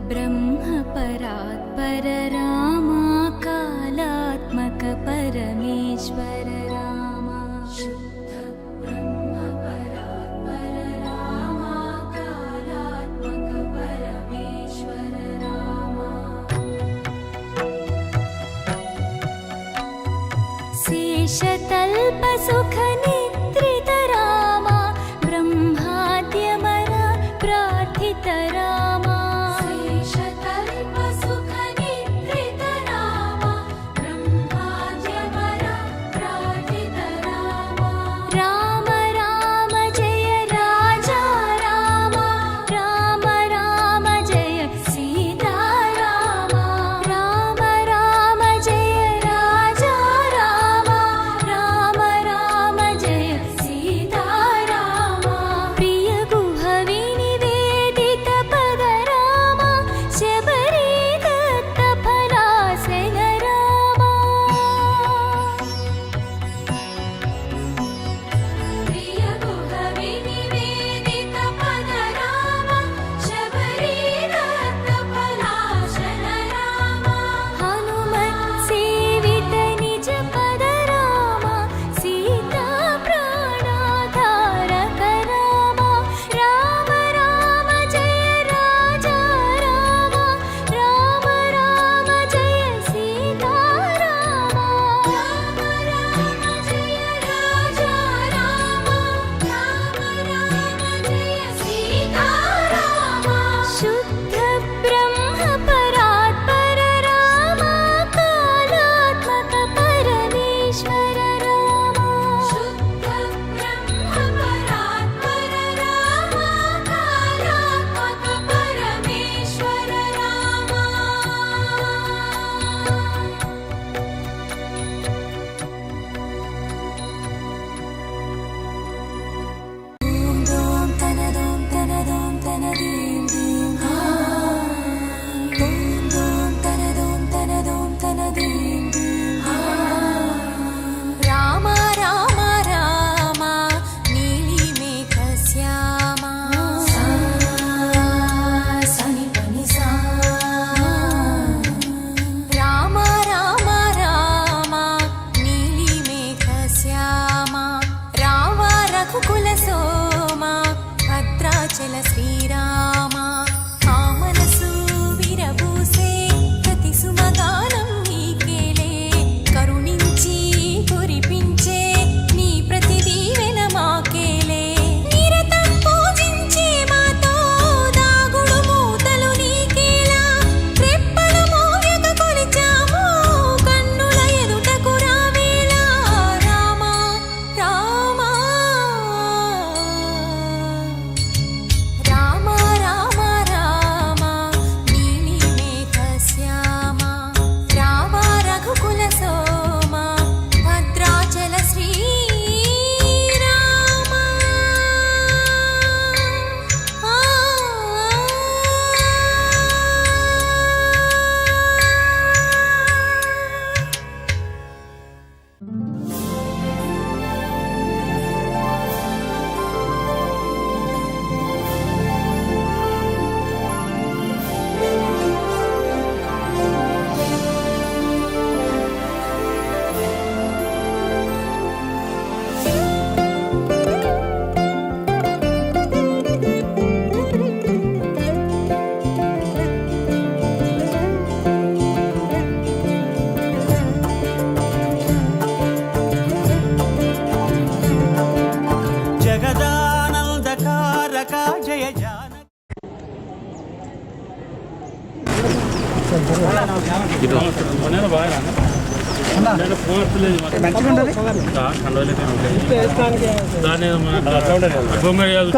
ब्रह्म परात्पर रामा कालात्मक परमेश्वर रामा शुद्ध ब्रह्म परात्पर रामा कालात्मक परमेश्वर रामा शेषतल्प सुख निद्रित रामा ब्रह्माद्यमर प्रार्थित रामा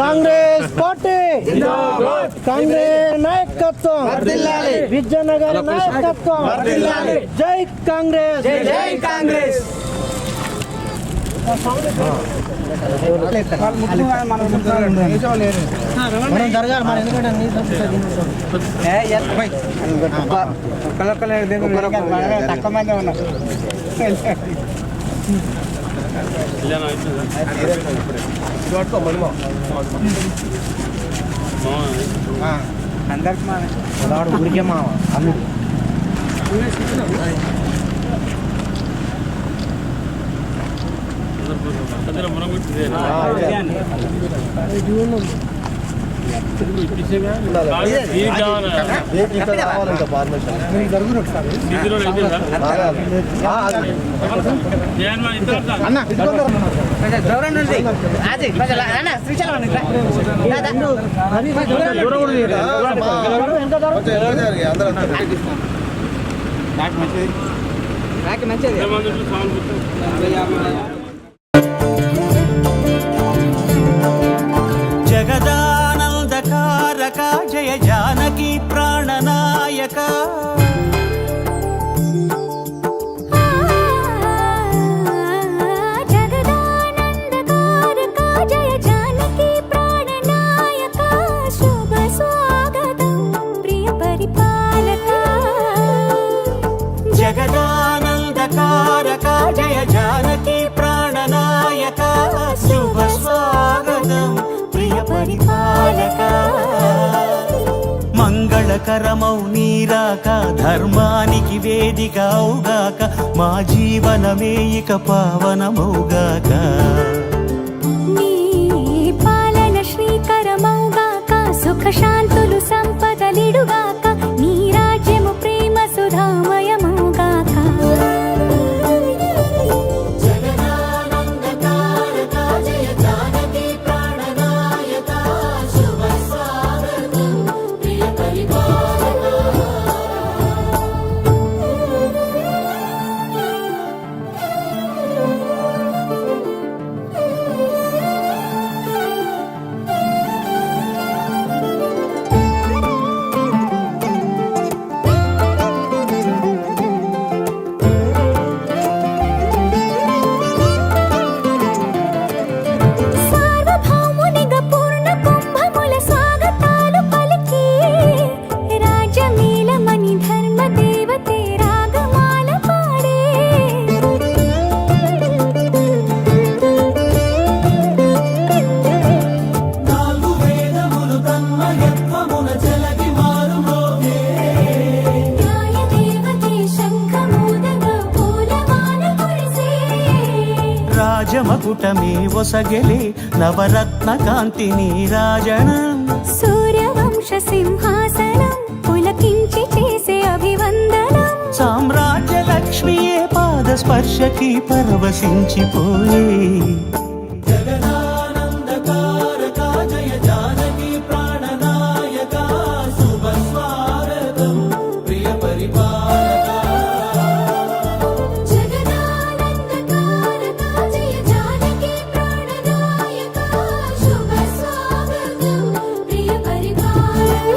కాంగ్రెస్ పార్టీ కాంగ్రెస్ నాయకత్వం విజయనగర నాయకత్వం జై కాంగ్రెస్ జై కాంగ్రెస్ తక్కువ మంది ఉన్నారు. అందరికి మావాడు ఊరికే మావ అల్లుడు జగదానందకారక జయ జానకి ప్రాణనాయక జగదానందకారక జయ జానకి ప్రాణనాయక శుభ స్వాగతం ప్రియ పరిపాలక జగదానందకారక జయ జానకి ప్రాణనాయక శుభ స్వాగతం ప్రియ పరిపాలక మంగళకరమౌ నీరాక ధర్మానికి వేదిక అవుగాక మా జీవనమే ఇక పావనమౌగాక నీ పాలన శ్రీకరమౌగాక సుఖ శాంతులు సంపదలిడుగాక నీ రాజ్యము ప్రేమ సుధామయమౌగాక సార్వభౌమునిగా పూర్ణ కుంభముల స్వాగతాలు పలికి రాజమేళమణి ధర్మ దేవతే రాగమాల పాడే నాలుగు వేదములు తన్మయత్వమున జలగి మారుమోగే న్యాయ దేవతే శంఖమూదగా పూలమాల కురిసే రాజమకుటమే ఒసగెలే నవరత్న కాంతి నీరాజనం సూర్యవంశ సింహాసనం పులకించి చేసే అభివందనం సామ్రాజ్య లక్ష్మియే పాద స్పర్శకి పరవశించిపోయే జగదానందకారక జయ జానకి ప్రాణనాయక శుభ స్వాగతం ప్రియ పరిపాలక జగదానందకారక జయ జానకి ప్రాణనాయక శుభ స్వాగతం ప్రియ పరిపాలక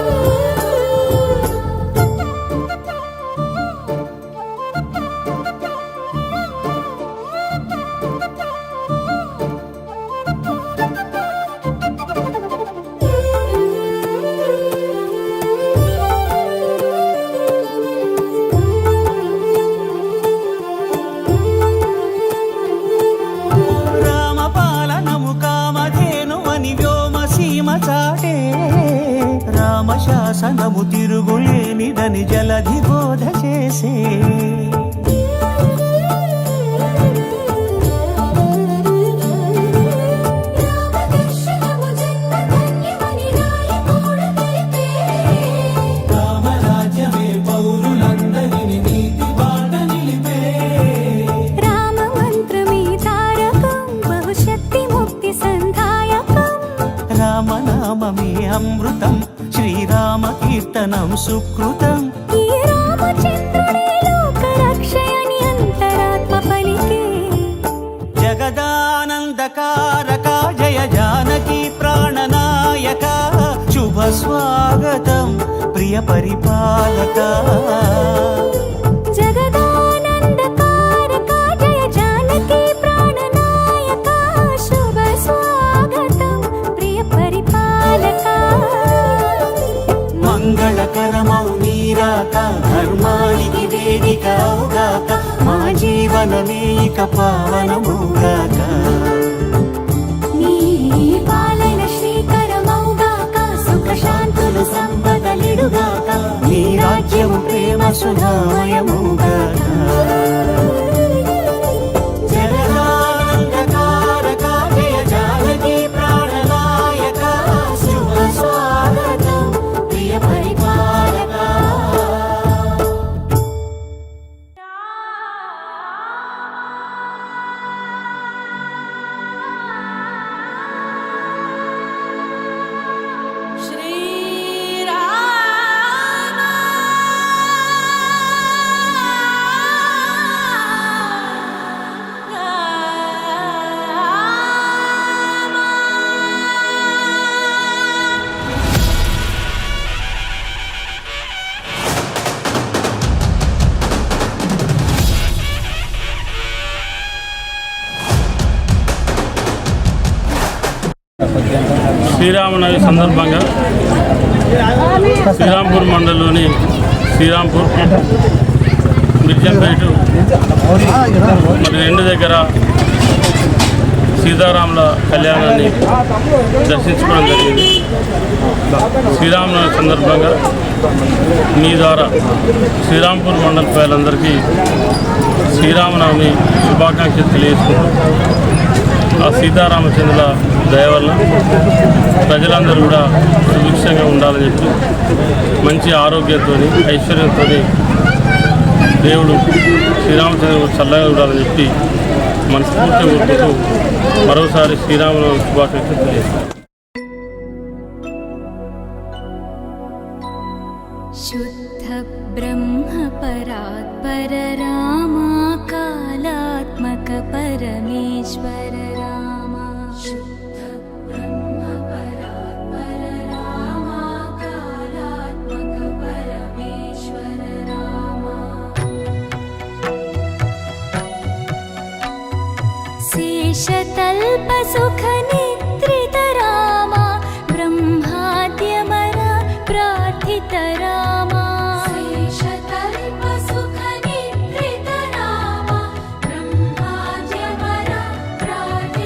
రామపాలనము కామధేనువని వ్యోమసీమ చాటే రామశాసనము తిరుగులేనిదని జలధి బోధ చేసే రామదర్శనము జన్మధన్యమని రాయకూడ తెలిపే రామరాజ్యమే పౌరులందరిని నీతి బాట నిలిపే రామమంత్రమే తారకం బహుశక్తి ముక్తి సంధాయకం రామనామమే అమృతం శ్రీరామ కీర్తనం సుకృతం ఈ రామచంద్రుడే లోక రక్షయని అంతరాత్మ పలికే జగదానందకారక జయ జానకి ప్రాణనాయక శుభ స్వాగతం ప్రియ పరిపాలక జగదానందకారక జయ జానకి ప్రాణనాయక శుభ స్వాగతం ప్రియ పరిపాలక మంగళకరమౌ నీరాక ధర్మానికి వేదిక అవుగాక మా జీవనమే ఇక పావనముగాక నీ పాలన శ్రీకరమౌగాక సుఖ శాంతులు సంపదలి సుధామయముగాక జగదానందకారక జయ జానకి ప్రాణనాయక శుభ స్వాగతం ప్రియ పరిపాలక శ్రీరామనవమి సందర్భంగా శ్రీరాంపూర్ మండలంలోని శ్రీరాంపూర్ మిర్జంపేట మరి రెండు దగ్గర సీతారాముల కళ్యాణాన్ని దర్శించుకోవడం జరిగింది. శ్రీరామనవమి సందర్భంగా మీ ద్వారా శ్రీరాంపూర్ మండల ప్రజలందరికీ శ్రీరామనవమి శుభాకాంక్షలు తెలియజేసుకుంటూ ఆ సీతారామచంద్రుల దయ వల్ల ప్రజలందరూ కూడా సుభిక్షంగా ఉండాలని చెప్పి మంచి ఆరోగ్యంతో ఐశ్వర్యంతో దేవుడు శ్రీరామచంద్రుడు చల్లగా ఉండాలని చెప్పి మనస్ఫూర్తిగా కోరుకుంటూ మరోసారి శ్రీరామనవమి శుభాకాంక్షలు తెలియజేస్తాం. शुद्ध ब्रह्म परात्पर रामा कालात्मक परमेश्वर रामा शुद्ध ब्रह्म परात्पर रामा कालात्मक परमेश्वर रामा शेषतल्प सुख निद्रित रामा ब्रह्माद्यमर प्रार्थित रामा शेषतल्प सुख निद्रित रामा ब्रह्माद्यमर प्रार्थित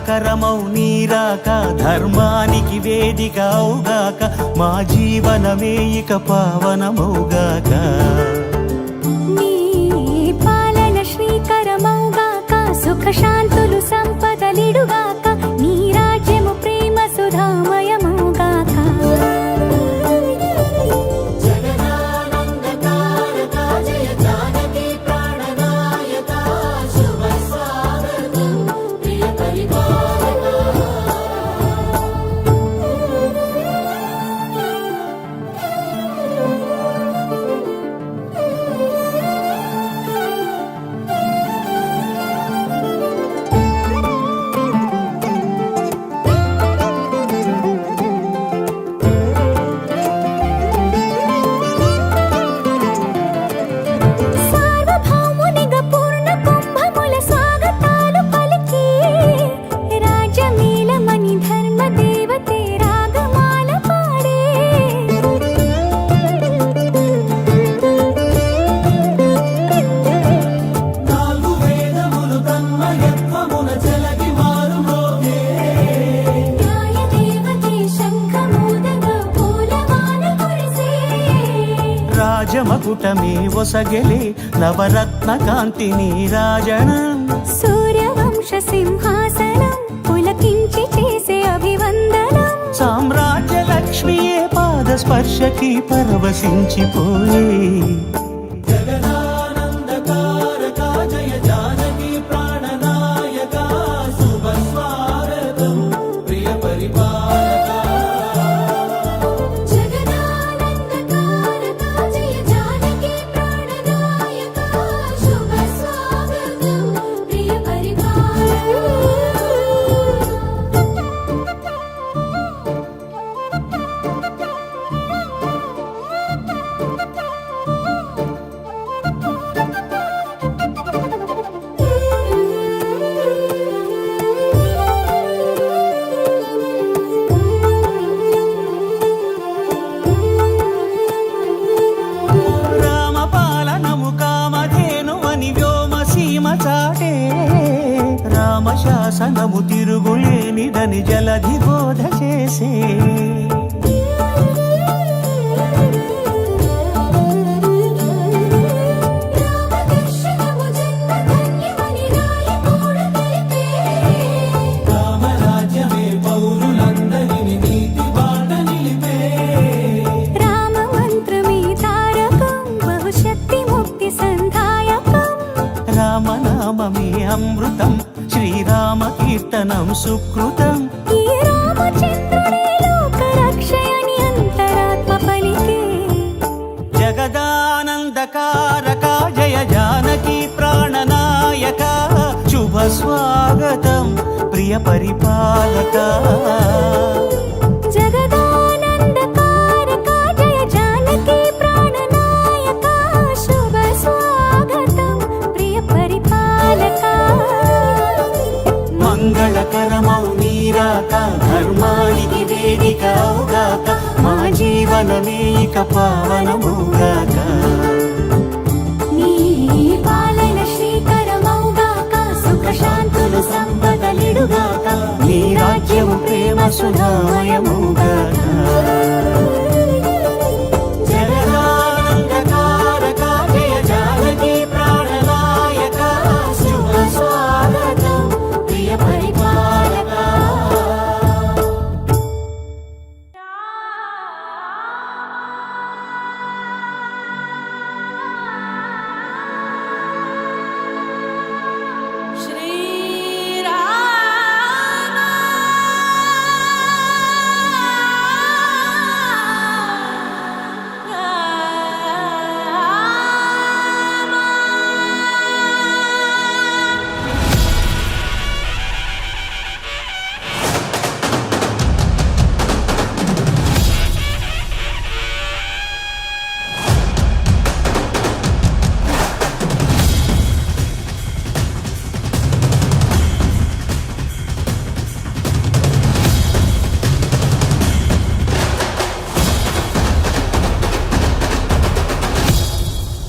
మంగళకరమౌ నీరాక ధర్మానికి వేదిక అవుగాక మా జీవనమే ఇక పావనమౌగాక నీ పాలన శ్రీకరమౌగాక సుఖ శాంతులు సంపదలిడుగాక నీ రాజ్యము ప్రేమ సుధామయమౌగాక సార్వభౌమునిగా పూర్ణ కుంభముల స్వాగతాలు పలికి రాజమేళమణి ధర్మ దేవతే రాగమాల పాడే నాలుగు వేదములు తన్మయత్వమున చెలగి మారుమోగే న్యాయ దేవతే శంఖమూదగా పూలమాల కురిసే రాజమకుటమే ఒసగెలే నవరత్న కాంతిని రాజనం సూర్యవంశ సింహాసనం పులకించి చేసే అభివందనం సామ్రాజ్య లక్ష్మియే పాద స్పర్శకి పరవశించిపోయే జగదానందకారక జయ జానకి ప్రాణనాయక శుభ స్వాగతం ప్రియ పరిపాలక జగదానందకారక జయ జానకి ప్రాణనాయక శుభ స్వాగతం ప్రియ పరిపాలక రామపాలనము కామధేనువని వ్యోమసీమ చాటే రామశాసనము తిరుగులేనిదని జలధి బోధ చేసే రామదర్శనము జన్మధన్యమని రాయకూడ తెలిపే రామరాజ్యమే పౌరులందరిని నీతి బాట నిలిపే రామ మంత్రమే తారకం బహుశక్తి ముక్తి సంధాయకం రామనామమే అమృతం శ్రీరామ కీర్తనం సుకృతం ఈ రామచంద్రుడే లోక రక్షయని అంతరాత్మ పలికే జగదానందకారక జయ జానకి ప్రాణనాయక శుభ స్వాగతం ప్రియ పరిపాలక జగదానందకారక జయ జానకి ప్రాణనాయక శుభ స్వాగతం ప్రియ పరిపాలక మంగళకరమౌ నీరాక ధర్మానికి వేదిక అవుగాక మా జీవనమే ఇక పావనముగాక నీ పాలన శ్రీకరమౌగాక సుఖ శాంతులు సంపదలిడుగాక నీ రాజ్యము ప్రేమ సుధామయముగాక జగదానందకారక జయ జానకి ప్రాణనాయక శుభ స్వాగతం ప్రియ పరిపాలక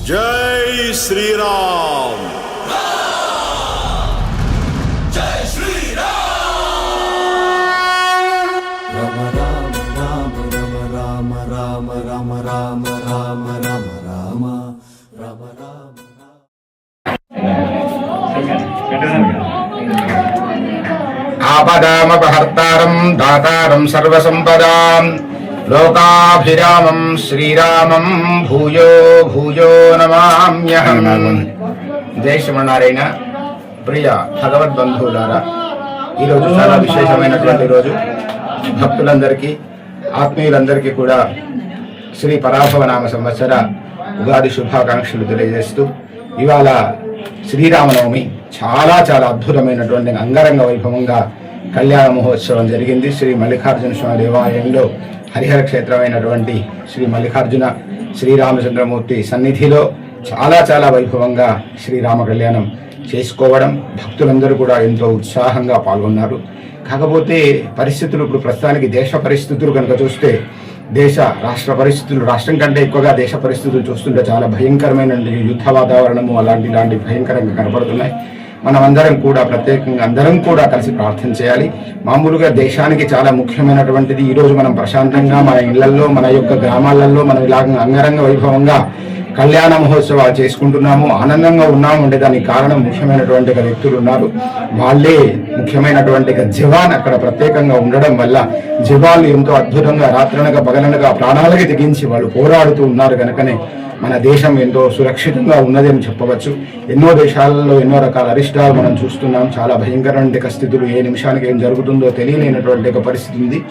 जय श्री राम। जय श्री राम। ఆపదామపహర్తారం దాతారం సర్వసంపదాం లోకాభిరామం శ్రీరామం భూయో భూయో నమామ్యహం. జై శ్రీమన్నారాయణ. ప్రియ భగవద్బంధువులారా, ఈరోజు చాలా విశేషమైనటువంటి రోజు. భక్తులందరికీ ఆత్మీయులందరికీ కూడా శ్రీ పరాభవనామ సంవత్సర ఉగాది శుభాకాంక్షలు తెలియజేస్తూ, ఇవాళ శ్రీరామనవమి చాలా చాలా అద్భుతమైనటువంటి అంగరంగ వైభవంగా కళ్యాణ మహోత్సవం జరిగింది. శ్రీ మల్లికార్జున స్వామి దేవాలయంలో హరిహర క్షేత్రమైనటువంటి శ్రీ మల్లికార్జున శ్రీరామచంద్రమూర్తి సన్నిధిలో చాలా చాలా వైభవంగా శ్రీరామ కళ్యాణం చేసుకోవడం, భక్తులందరూ కూడా ఎంతో ఉత్సాహంగా పాల్గొన్నారు. కాకపోతే పరిస్థితులు ఇప్పుడు ప్రస్తుతానికి దేశ పరిస్థితులు కనుక చూస్తే, దేశ రాష్ట్ర పరిస్థితులు, రాష్ట్రం కంటే ఎక్కువగా దేశ పరిస్థితులు చూస్తుంటే చాలా భయంకరమైన యుద్ధ వాతావరణము ఇలాంటి భయంకరంగా కనపడుతున్నాయి. మనం అందరం కూడా ప్రత్యేకంగా అందరం కూడా కలిసి ప్రార్థన చేయాలి. మామూలుగా దేశానికి చాలా ముఖ్యమైనటువంటిది ఈరోజు మనం ప్రశాంతంగా మన ఇళ్లలో, మన యొక్క గ్రామాలలో మనం ఇలాగ అంగరంగ వైభవంగా కళ్యాణ మహోత్సవాలు చేసుకుంటున్నాము, ఆనందంగా ఉన్నాము అంటే దానికి కారణం ముఖ్యమైనటువంటి వ్యక్తులు ఉన్నారు. వాళ్ళే ముఖ్యమైనటువంటి జవాన్ అక్కడ ప్రత్యేకంగా ఉండడం వల్ల జవాన్లు ఎంతో అద్భుతంగా రాత్రనగా పగలనగా ప్రాణాలకి తెగించి వాళ్ళు పోరాడుతూ ఉన్నారు. కనుకనే మన దేశం ఎంతో సురక్షితంగా ఉన్నది అని చెప్పవచ్చు. ఎన్నో దేశాలలో ఎన్నో రకాల అరిష్టాలు మనం చూస్తున్నాం. చాలా భయంకరమైన స్థితులు, ఏ నిమిషానికి ఏం జరుగుతుందో తెలియలేనటువంటి పరిస్థితి ఉంది.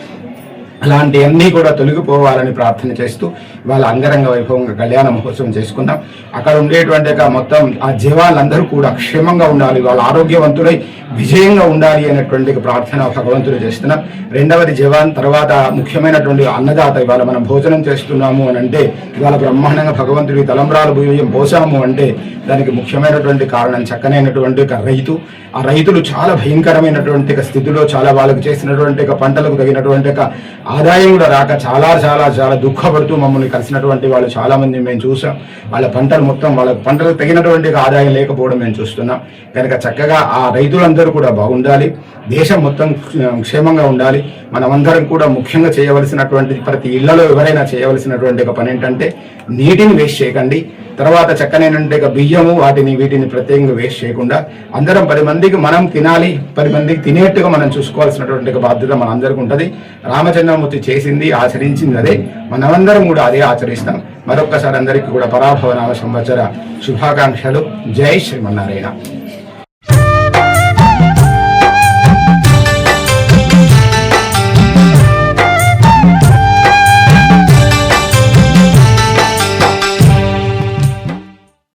అలాంటివన్నీ కూడా తొలగిపోవాలని ప్రార్థన చేస్తూ వాళ్ళ అంగరంగ వైభవంగా కళ్యాణ మహోత్సవం చేసుకున్నాం. అక్కడ ఉండేటువంటి మొత్తం ఆ జవాన్లందరూ కూడా క్షేమంగా ఉండాలి, వాళ్ళ ఆరోగ్యవంతులై విజయంగా ఉండాలి అనేటువంటి ప్రార్థన భగవంతుడు చేస్తున్నాం. రెండవది జవాన్, తర్వాత ముఖ్యమైనటువంటి అన్నదాత. ఇవాళ మనం భోజనం చేస్తున్నాము అని అంటే, ఇవాళ బ్రహ్మాండంగా భగవంతుడి తలంబ్రాలు బియ్యం పోసాము అంటే దానికి ముఖ్యమైనటువంటి కారణం చక్కనైనటువంటి రైతు. ఆ రైతులు చాలా భయంకరమైనటువంటి స్థితిలో చాలా వాళ్ళకు చేసినటువంటి పంటలకు తగినటువంటి ఆదాయం కూడా రాక చాలా చాలా చాలా దుఃఖపడుతూ మమ్మల్ని కలిసినటువంటి వాళ్ళు చాలా మంది మేము చూసాం. వాళ్ళ పంటలు మొత్తం వాళ్ళ పంటలకు తగినటువంటి ఆదాయం లేకపోవడం మేము చూస్తున్నాం. కనుక చక్కగా ఆ రైతులందరూ కూడా బాగుండాలి, దేశం మొత్తం క్షేమంగా ఉండాలి. మనమందరం కూడా ముఖ్యంగా చేయవలసినటువంటి ప్రతి ఇళ్లలో ఎవరైనా చేయవలసినటువంటి పని ఏంటంటే నీటిని వేస్ట్ చేయకండి. తర్వాత చక్కనైనంటే బియ్యము వీటిని ప్రత్యేకంగా వేస్ట్ చేయకుండా అందరం 10 మందికి మనం తినాలి, 10 మందికి తినేట్టుగా మనం చూసుకోవాల్సినటువంటి బాధ్యత మన అందరికీ ఉంటుంది. రామచంద్రమూర్తి చేసింది, ఆచరించింది అదే, మనమందరం కూడా అదే ఆచరిస్తాం. మరొక్కసారి అందరికీ కూడా పరాభవనామ సంవత్సర శుభాకాంక్షలు. జై శ్రీమన్నారాయణ.